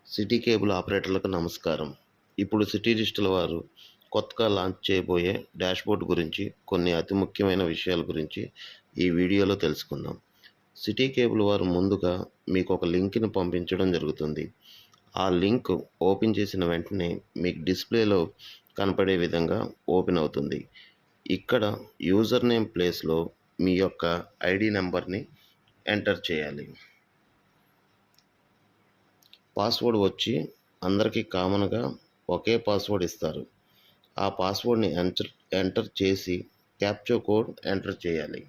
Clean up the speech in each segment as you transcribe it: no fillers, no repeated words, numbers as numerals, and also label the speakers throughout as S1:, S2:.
S1: City cable ఆపరేటర్లకు నమస్కారం. ఇప్పుడు city digital వారు కొత్తగా లాంచ్ చేయబోయే డాష్‌బోర్డ్ గురించి, కొన్ని అతి ముఖ్యమైన విషయాల గురించి ఈ వీడియోలో తెలుసుకుందాం. సిటీ కేబుల్ వారు ముందుగా మీకు ఒక లింక్‌ని పంపించడం జరుగుతుంది. ఆ లింక్ ఓపెన్ చేసిన వెంటనే మీకు డిస్‌ప్లేలో కనపడే విధంగా ఓపెన్ అవుతుంది. ఇక్కడ యూజర్ నేమ్ ప్లేస్‌లో మీ యొక్క ఐడీ నంబర్‌ని ఎంటర్ చేయాలి. పాస్వర్డ్ వచ్చి అందరికీ కామన్‌గా ఒకే పాస్వర్డ్ ఇస్తారు. ఆ పాస్వర్డ్‌ని ఎంటర్ చేసి క్యాప్చా కోడ్ ఎంటర్ చేయాలి.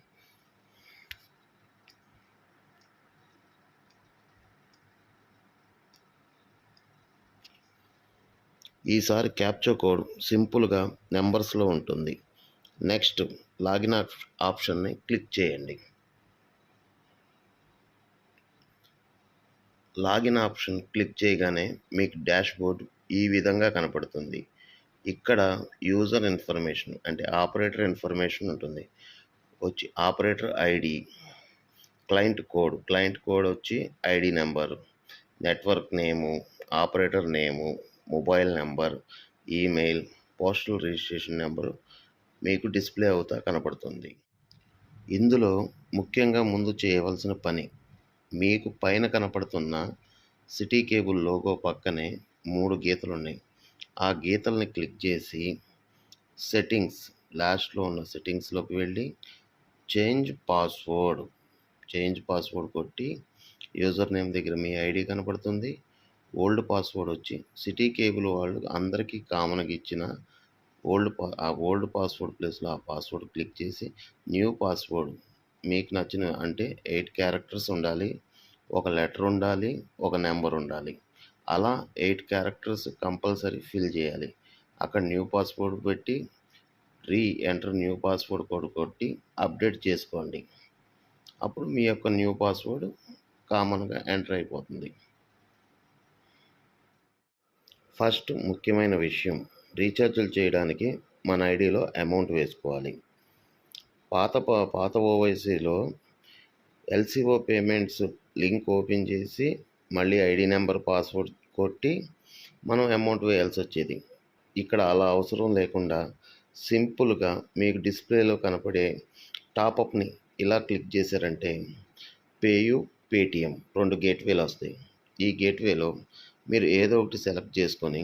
S1: ఈసారి క్యాప్చా కోడ్ సింపుల్‌గా నంబర్స్‌లో ఉంటుంది. నెక్స్ట్ లాగిన్ ఆప్షన్‌ని క్లిక్ చేయండి. లాగిన్ ఆప్షన్ క్లిక్ చేయగానే మీకు డాష్‌బోర్డ్ ఈ విధంగా కనపడుతుంది. ఇక్కడ యూజర్ ఇన్ఫర్మేషన్ అంటే ఆపరేటర్ ఇన్ఫర్మేషన్ ఉంటుంది. వచ్చి ఆపరేటర్ ఐడి, క్లయింట్ కోడ్ వచ్చి ID number, network name, operator name, mobile number, email, postal registration number మీకు డిస్ప్లే అవుతా కనపడుతుంది. ఇందులో ముఖ్యంగా ముందు చేయవలసిన పని, మీకు పైన కనపడుతున్న సిటీ కేబుల్ లోగో పక్కనే 3 గీతలున్నాయి. ఆ గీతల్ని క్లిక్ చేసి సెట్టింగ్స్, లాస్ట్‌లో ఉన్న సెట్టింగ్స్‌లోకి వెళ్ళి చేంజ్ పాస్వర్డ్ కొట్టి యూజర్ నేమ్ దగ్గర మీ ఐడి కనపడుతుంది. ఓల్డ్ పాస్వర్డ్ వచ్చి సిటీ కేబుల్ వాళ్ళు అందరికీ కామన్‌గా ఇచ్చిన ఓల్డ్ పాస్వర్డ్ ప్లేస్‌లో ఆ పాస్వర్డ్ క్లిక్ చేసి న్యూ పాస్వర్డ్ మీకు నచ్చిన అంటే 8 క్యారెక్టర్స్ ఉండాలి. ఒక లెటర్ ఉండాలి. ఒక నెంబర్ ఉండాలి. అలా 8 క్యారెక్టర్స్ కంపల్సరీ ఫిల్ చేయాలి. అక్కడ న్యూ పాస్వర్డ్ పెట్టి ఎంటర్ న్యూ పాస్వర్డ్ కోడ్ కొట్టి అప్డేట్ చేసుకోండి. అప్పుడు మీ యొక్క న్యూ పాస్వర్డ్ కామన్‌గా ఎంటర్ అయిపోతుంది. ఫస్ట్ ముఖ్యమైన విషయం, రీఛార్జులు చేయడానికి మన ఐడిలో అమౌంట్ వేసుకోవాలి. పాత ఓవైసీలో ఎల్సిఓ పేమెంట్స్ లింక్ ఓపెన్ చేసి మళ్ళీ ఐడి నెంబర్, పాస్వర్డ్ కొట్టి మనం అమౌంట్ వేయాల్సి వచ్చేది. ఇక్కడ అలా అవసరం లేకుండా సింపుల్గా మీకు డిస్ప్లేలో కనపడే టాపప్ని ఇలా క్లిక్ చేశారంటే పేయు, పేటిఎం 2 గేట్వేలు వస్తాయి. ఈ గేట్వేలో మీరు ఏదో ఒకటి సెలెక్ట్ చేసుకొని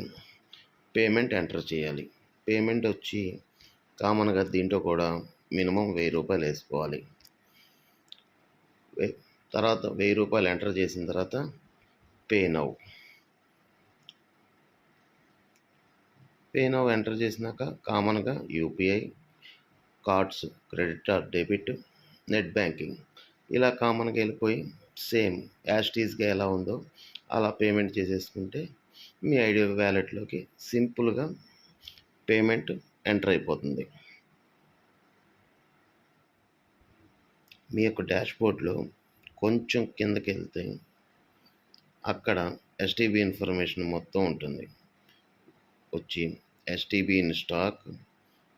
S1: పేమెంట్ ఎంటర్ చేయాలి. పేమెంట్ వచ్చి కామన్‌గా దీంట్లో కూడా మినిమం రూ. 1000 వేసుకోవాలి. తర్వాత రూ. 1000 ఎంటర్ చేసిన తర్వాత పే నౌ ఎంటర్ చేసినాక కామన్‌గా UPI, cards, credit are debit, net banking ఇలా కామన్‌గా వెళ్ళిపోయి సేమ్ యాజ్ ఇట్ ఈస్‌గా ఎలా ఉందో అలా పేమెంట్ చేసేసుకుంటే మీ ఐడి వ్యాలెట్లోకి సింపుల్‌గా పేమెంట్ ఎంటర్ అయిపోతుంది. మీ యొక్క డాష్‌బోర్డ్‌లో కొంచెం కిందకి వెళ్తే అక్కడ ఎస్టీబీ ఇన్ఫర్మేషన్ మొత్తం ఉంటుంది. వచ్చి STB in stock,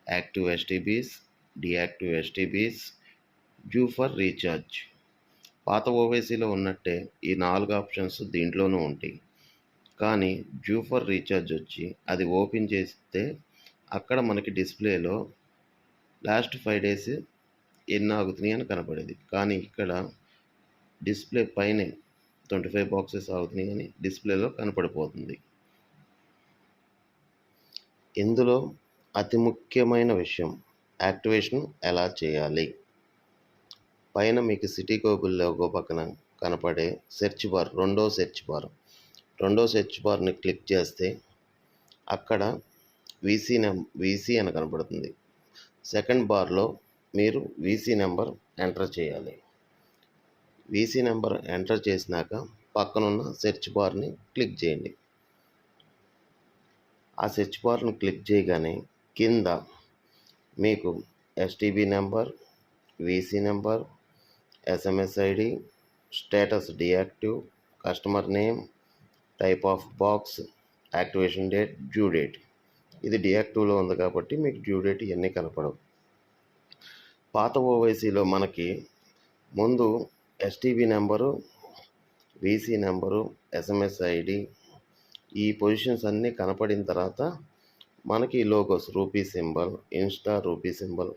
S1: active STBs, deactive STBs, due for recharge. పాత ఓవైసీలో ఉన్నట్టే ఈ 4 ఆప్షన్స్ దీంట్లోనూ ఉంటాయి. కానీ డ్యూ ఫర్ రీఛార్జ్ వచ్చి అది ఓపెన్ చేస్తే అక్కడ మనకి డిస్ప్లేలో లాస్ట్ 5 డేస్ ఎన్ని ఆగుతున్నాయి అని కనపడేది. కానీ ఇక్కడ డిస్ప్లే పైనే 25 బాక్సెస్ ఆగుతున్నాయి అని డిస్ప్లేలో కనపడిపోతుంది. ఇందులో అతి ముఖ్యమైన విషయం, యాక్టివేషన్ ఎలా చేయాలి? పైన మీకు సిటీ కేబుల్ లోగో పక్కన కనపడే రెండో సెర్చ్ బార్ని క్లిక్ చేస్తే అక్కడ వీసీ అని కనపడుతుంది. సెకండ్ బార్లో మీరు వీసీ నెంబర్ ఎంటర్ చేయాలి. వీసీ నెంబర్ ఎంటర్ చేసినాక పక్కనున్న సెర్చ్ బార్ని క్లిక్ చేయండి. ఆ సెర్చ్ బార్ను క్లిక్ చేయగానే కింద మీకు STB number, VC number, SMS ID, status deactive, customer name, type of box, activation date, due date. ఇది డీయాక్టివ్లో ఉంది కాబట్టి మీకు డ్యూ డేట్ ఇవన్నీ కనపడవు. పాత ఓవైసీలో మనకి ముందు STB number, VC number, SMS ID, ఈ పొజిషన్స్ అన్నీ కనపడిన తర్వాత మనకి logos rupee symbol, Insta rupee symbol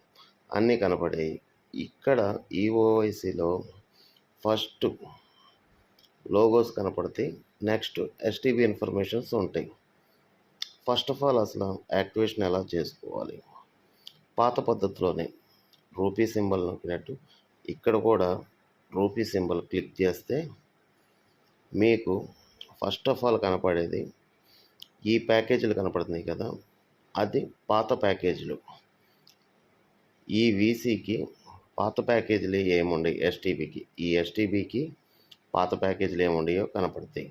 S1: అన్నీ కనపడాయి. ఇక్కడ ఈఓఐసిలో ఫస్ట్ లోగోస్ కనపడతాయి, నెక్స్ట్ ఎస్టీబీ ఇన్ఫర్మేషన్స్ ఉంటాయి. ఫస్ట్ ఆఫ్ ఆల్ అసలు యాక్టివేషన్ ఎలా చేసుకోవాలి? పాత పద్ధతిలోనే రూపీ సింబల్ నొక్కినట్టు ఇక్కడ కూడా రూపీ సింబల్ క్లిక్ చేస్తే మీకు ఫస్ట్ ఆఫ్ ఆల్ కనపడేది ఈ ప్యాకేజీలు కనపడుతున్నాయి కదా, అది పాత ప్యాకేజీలు. ఈ వీసీకి పాత ప్యాకేజీలు ఏముండయి, ఎస్టీబీకి ఈ ఎస్టీబీకి పాత ప్యాకేజీలు ఏముండయో కనపడతాయి.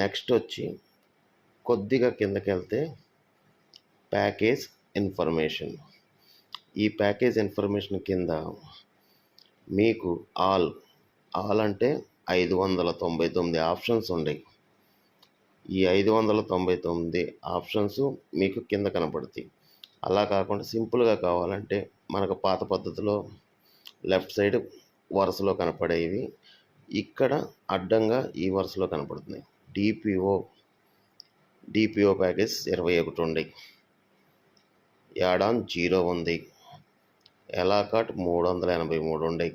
S1: నెక్స్ట్ వచ్చి కొద్దిగా కిందకి వెళ్తే ప్యాకేజ్ ఇన్ఫర్మేషన్. ఈ ప్యాకేజ్ ఇన్ఫర్మేషన్ కింద మీకు ఆల్ అంటే 599 ఆప్షన్స్ ఉన్నాయి. ఈ 599 ఆప్షన్స్ మీకు కింద కనపడతాయి. అలా కాకుండా సింపుల్గా కావాలంటే మనకు పాత పద్ధతిలో లెఫ్ట్ సైడ్ వరుసలో కనపడేవి ఇక్కడ అడ్డంగా ఈ వరుసలో కనపడుతున్నాయి. డిపిఓ ప్యాకేజ్ 21 ఉన్నాయి, యాడ్ ఆన్ 0 ఉంది, ఎలాకాట్ 383 ఉన్నాయి,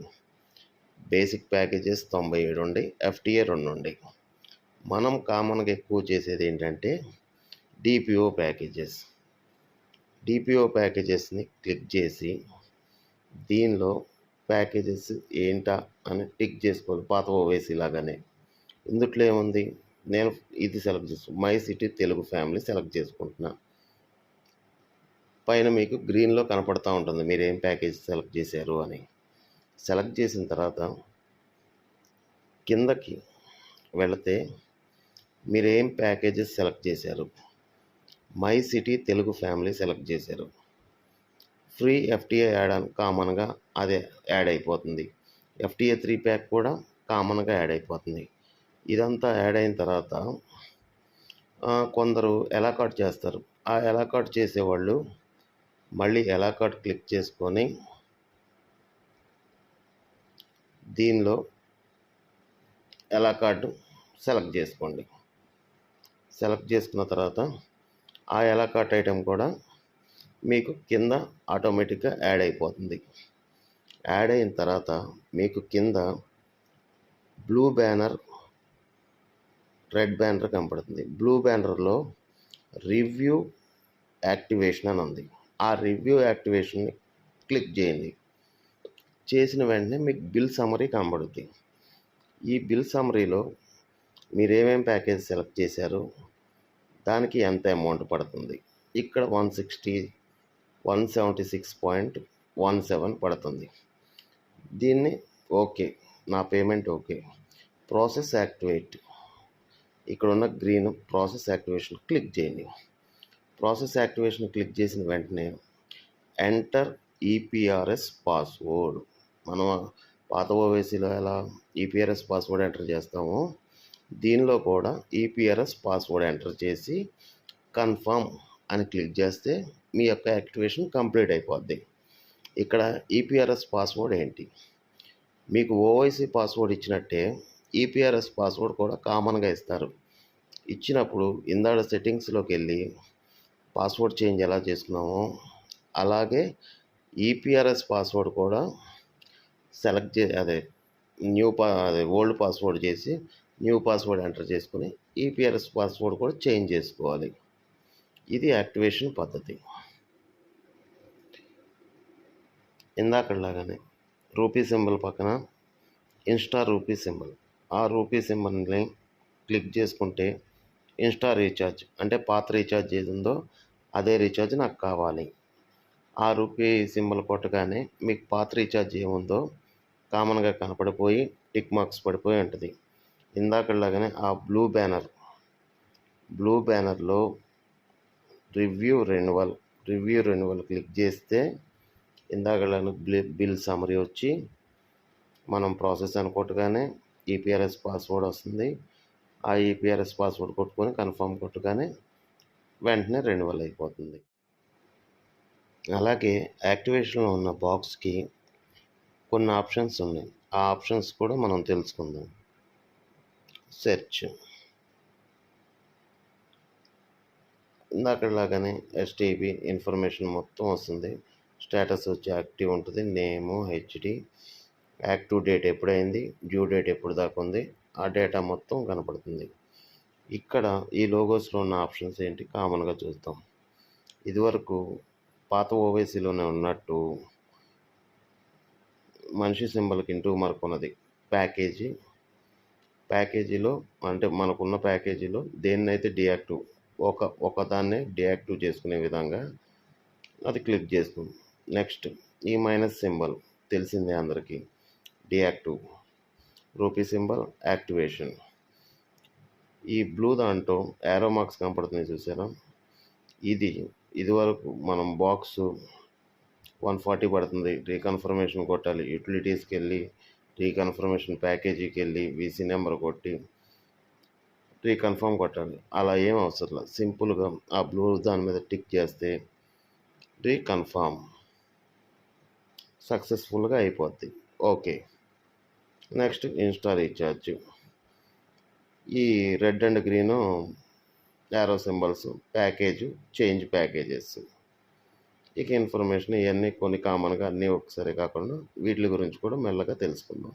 S1: బేసిక్ ప్యాకేజెస్ 97 ఉన్నాయి, ఎఫ్టీఏ 2 ఉన్నాయి. మనం కామన్గా ఎక్కువ చేసేది ఏంటంటే డిపిఓ ప్యాకేజెస్ని క్లిక్ చేసి దీనిలో ప్యాకేజెస్ ఏంటా అని టిక్ చేసుకోవాలి. పాత ఓవైసీ లాగానే ఇందుట్లో ఏముంది, నేను ఇది సెలెక్ట్ చేసుకుంటాను, my city Telugu family select చేసుకుంటున్నా. పైన మీకు గ్రీన్లో కనపడుతూ ఉంటుంది మీరు ఏం ప్యాకేజ్ సెలెక్ట్ చేశారు అని. సెలెక్ట్ చేసిన తర్వాత కిందకి వెళితే మీరు ఏం ప్యాకేజెస్ సెలెక్ట్ చేశారు, my city Telugu family select చేశారు. ఫ్రీ ఎఫ్టీఏ యాడ్ ఆన్ కామన్గా అదే యాడ్ అయిపోతుంది. ఎఫ్టీఏ 3 ప్యాక్ కూడా కామన్గా యాడ్ అయిపోతుంది. ఇదంతా యాడ్ అయిన తర్వాత కొందరు ఎలాకాట్ చేస్తారు. ఆ ఎలాకాట్ చేసేవాళ్ళు మళ్ళీ ఎలాకాట్ క్లిక్ చేసుకొని దీనిలో ఎలాకాట్ సెలెక్ట్ చేసుకోండి. సెలెక్ట్ చేసుకున్న తర్వాత ఆ ఎలాకాట్ ఐటెం కూడా మీకు కింద ఆటోమేటిక్గా యాడ్ అయిపోతుంది. యాడ్ అయిన తర్వాత మీకు కింద బ్లూ బ్యానర్, రెడ్ బ్యానర్ కనపడుతుంది. బ్లూ బ్యానర్లో రివ్యూ యాక్టివేషన్ అని ఉంది. ఆ రివ్యూ యాక్టివేషన్ని క్లిక్ చేయండి. చేసిన వెంటనే మీకు బిల్ సమ్మరీ కనబడుతుంది. ఈ బిల్ సమ్మరీలో మీరు ఏమేమి ప్యాకేజ్ సెలెక్ట్ చేశారు, దానికి ఎంత అమౌంట్ పడుతుంది. ఇక్కడ 176.17 పడుతుంది. దీన్ని ఓకే, నా పేమెంట్ ఓకే, ప్రాసెస్ యాక్టివేట్, ఇక్కడ ఉన్న గ్రీన్ ప్రాసెస్ యాక్టివేషన్ క్లిక్ చేయండి. ప్రాసెస్ యాక్టివేషన్ క్లిక్ చేసిన వెంటనే ఎంటర్ ఈపీఆర్ఎస్ పాస్వర్డ్. మనం పాత ఓవైసీలో ఎలా ఈపీఆర్ఎస్ పాస్వర్డ్ ఎంటర్ చేస్తామో దీనిలో కూడా ఈపీఆర్ఎస్ పాస్వర్డ్ ఎంటర్ చేసి కన్ఫర్మ్ అని క్లిక్ చేస్తే మీ యొక్క యాక్టివేషన్ కంప్లీట్ అయిపోద్ది. ఇక్కడ ఈపీఆర్ఎస్ పాస్వర్డ్ ఏంటి, మీకు ఓవైసీ పాస్వర్డ్ ఇచ్చినట్టే ఈపీఆర్ఎస్ పాస్వర్డ్ కూడా కామన్గా ఇస్తారు. ఇచ్చినప్పుడు ఇందాడ సెట్టింగ్స్లోకి వెళ్ళి పాస్వర్డ్ చేంజ్ ఎలా చేసుకున్నామో అలాగే ఈపీఆర్ఎస్ పాస్వర్డ్ కూడా సెలెక్ట్ ఓల్డ్ పాస్వర్డ్ చేసి న్యూ పాస్వర్డ్ ఎంటర్ చేసుకుని ఈపీఆర్ఎస్ పాస్వర్డ్ కూడా చేంజ్ చేసుకోవాలి. ఇది యాక్టివేషన్ పద్ధతి. ఇందాకలాగానే రూపీ సింబల్ పక్కన ఇన్స్టా రూపీ సింబల్, ఆ రూపీ సింబల్ని క్లిక్ చేసుకుంటే ఇన్స్టా రీఛార్జ్ అంటే పాత రీఛార్జ్ ఏది ఉందో అదే రీఛార్జ్ నాకు కావాలి. ఆ రూపీ సింబల్ కొట్టగానే మీకు పాత రీఛార్జ్ ఏముందో కామన్గా కనపడిపోయి టిక్ మార్క్స్ పడిపోయి ఉంటుంది. ఇందాకలాగానే ఆ బ్లూ బ్యానర్లో రివ్యూ రెన్యువల్ క్లిక్ చేస్తే ఇందాకలాగా బిల్ సమ్మరీ వచ్చి మనం ప్రాసెస్ అని కొట్టగానే ఈపీఆర్ఎస్ పాస్వర్డ్ వస్తుంది. ఆ ఈపీఆర్ఎస్ పాస్వర్డ్ కొట్టుకొని కన్ఫర్మ్ కొట్టగానే వెంటనే రెన్యువల్ అయిపోతుంది. అలాగే యాక్టివేషన్లో ఉన్న బాక్స్కి కొన్ని ఆప్షన్స్ ఉన్నాయి. ఆ ఆప్షన్స్ కూడా మనం తెలుసుకుందాం. సెర్చ్, ఇందాకలాగానే ఎస్టీపీ ఇన్ఫర్మేషన్ మొత్తం వస్తుంది. స్టేటస్ వచ్చి యాక్టివ్ ఉంటుంది. నేము, హెచ్డి, యాక్టివ్ డేట్ ఎప్పుడైంది, డ్యూ డేట్ ఎప్పుడు దాకా ఉంది, ఆ డేటా మొత్తం కనపడుతుంది. ఇక్కడ ఈ లోగోస్లో ఉన్న ఆప్షన్స్ ఏంటి కామన్గా చూద్దాం. ఇదివరకు పాత ఓవైసీలోనే ఉన్నట్టు మనిషి సింబల్కి ఇంటూ మార్క్ ఉన్నది. ప్యాకేజీలో అంటే మనకున్న ప్యాకేజీలో దేన్నైతే డియాక్టివ్ ఒకదాన్నే డియాక్టివ్ చేసుకునే విధంగా అది క్లిక్ చేస్తుంది. నెక్స్ట్ ఈ మైనస్ సింబల్ తెలిసిందే అందరికీ, డియాక్టివ్. Rupee symbol activation. ఈ బ్లూ దాంట్లో యారో మార్క్స్ కనపడుతుంది చూసారా, ఇదివరకు మనం బాక్స్ 140 పడుతుంది, రీకన్ఫర్మేషన్ కొట్టాలి, యూటిలిటీస్కి వెళ్ళి రీకన్ఫర్మేషన్ ప్యాకేజీకి వెళ్ళి వీసీ నెంబర్ కొట్టి రీకన్ఫర్మ్ కొట్టాలి. అలా ఏం అవసరం లేదు, సింపుల్గా ఆ బ్లూ దాని మీద టిక్ చేస్తే రీకన్ఫర్మ్ సక్సెస్ఫుల్గా అయిపోద్ది. ఓకే. Next insta recharge. ఈ red and green arrow symbols package, change packages. ఇక ఇన్ఫర్మేషన్ ఇవన్నీ కొన్ని కామన్గా అన్నీ ఒకసారి కాకుండా వీటి గురించి కూడా మెల్లగా తెలుసుకుందాం.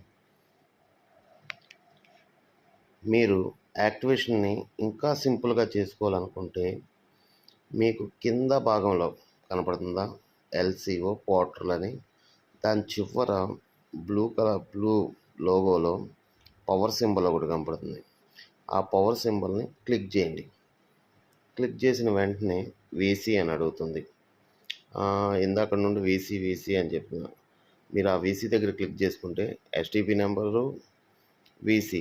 S1: మీరు యాక్టివేషన్ని ఇంకా సింపుల్గా చేసుకోవాలనుకుంటే మీకు కింద భాగంలో కనపడుతుందా ఎల్సిఓ పోర్టల్ అని, దాని చివర బ్లూ లోగోలో పవర్ సింబల్ ఒకటి కనపడుతుంది. ఆ పవర్ సింబల్ని క్లిక్ చేయండి. క్లిక్ చేసిన వెంటనే వీసీ అని అడుగుతుంది. ఇందాక నుండి వీసీ అని చెప్పిన మీరు ఆ వీసీ దగ్గర క్లిక్ చేసుకుంటే ఎస్టీపీ నెంబరు, వీసీ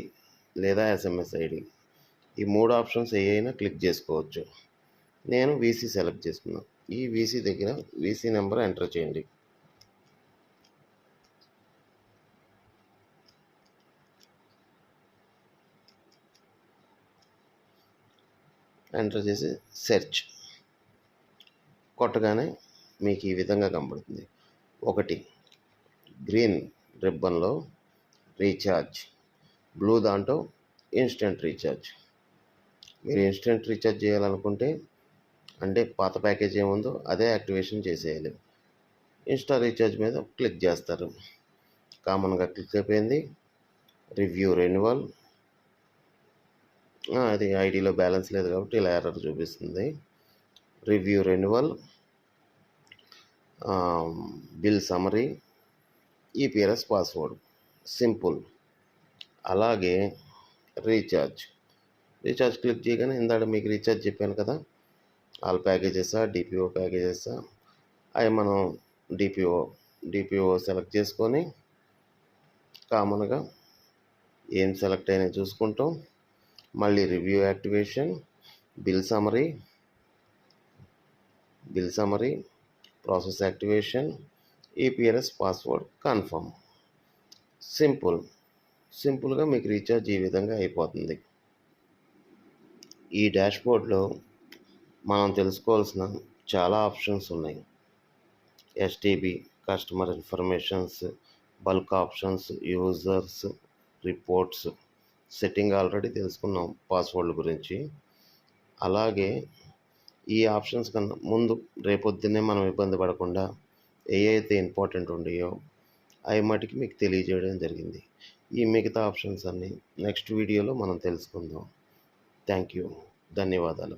S1: లేదా ఎస్ఎంఎస్ ఐడి, ఈ 3 ఆప్షన్స్ ఏ అయినా క్లిక్ చేసుకోవచ్చు. నేను వీసీ సెలెక్ట్ చేసుకున్నాను. ఈ వీసీ దగ్గర వీసీ నెంబర్ ఎంటర్ చేయండి. ఎంటర్ చేసి సెర్చ్ కొట్టగానే మీకు ఈ విధంగా కనబడుతుంది. 1 గ్రీన్ రిబ్బన్లో రీఛార్జ్, బ్లూ దాంట్లో ఇన్స్టెంట్ రీఛార్జ్. మీరు ఇన్స్టెంట్ రీఛార్జ్ చేయాలనుకుంటే అంటే పాత ప్యాకేజ్ ఏముందో అదే యాక్టివేషన్ చేసేయాలి. ఇన్స్టా రీఛార్జ్ మీద క్లిక్ చేస్తారు. కామన్గా క్లిక్ అయిపోయింది. రివ్యూ రెన్యువల్, అది ఐడిలో బ్యాలెన్స్ లేదు కాబట్టి ఇలా ఎర్రర్ చూపిస్తుంది. Review renewal, bill summary, EPRS password, simple. అలాగే రీఛార్జ్ క్లిక్ చేయగానే ఇందాక మీకు రీఛార్జ్ చెప్పాను కదా, ఆల్ ప్యాకేజెసా డిపిఓ ప్యాకేజెసా, అవి మనం డిపిఓ సెలెక్ట్ చేసుకొని కామన్గా ఏం సెలెక్ట్ అయినా చూసుకుంటాం. మళ్ళీ review activation, bill summary, process activation, EPRS password confirm. సింపుల్గా మీకు రీఛార్జ్ ఈ విధంగా అయిపోతుంది. ఈ డాష్బోర్డ్లో మనం తెలుసుకోవాల్సిన చాలా ఆప్షన్స్ ఉన్నాయి. STB, customer informations, bulk options, users, reports, setting already తెలుసుకున్నాం పాస్వర్డ్ల గురించి. అలాగే ఈ ఆప్షన్స్ కన్నా ముందు రేపొద్దున్నే మనం ఇబ్బంది పడకుండా ఏ అయితే ఇంపార్టెంట్ ఉన్నాయో అవి మటుకి మీకు తెలియజేయడం జరిగింది. ఈ మిగతా ఆప్షన్స్ అన్నీ నెక్స్ట్ వీడియోలో మనం తెలుసుకుందాం. Thank you. ధన్యవాదాలు.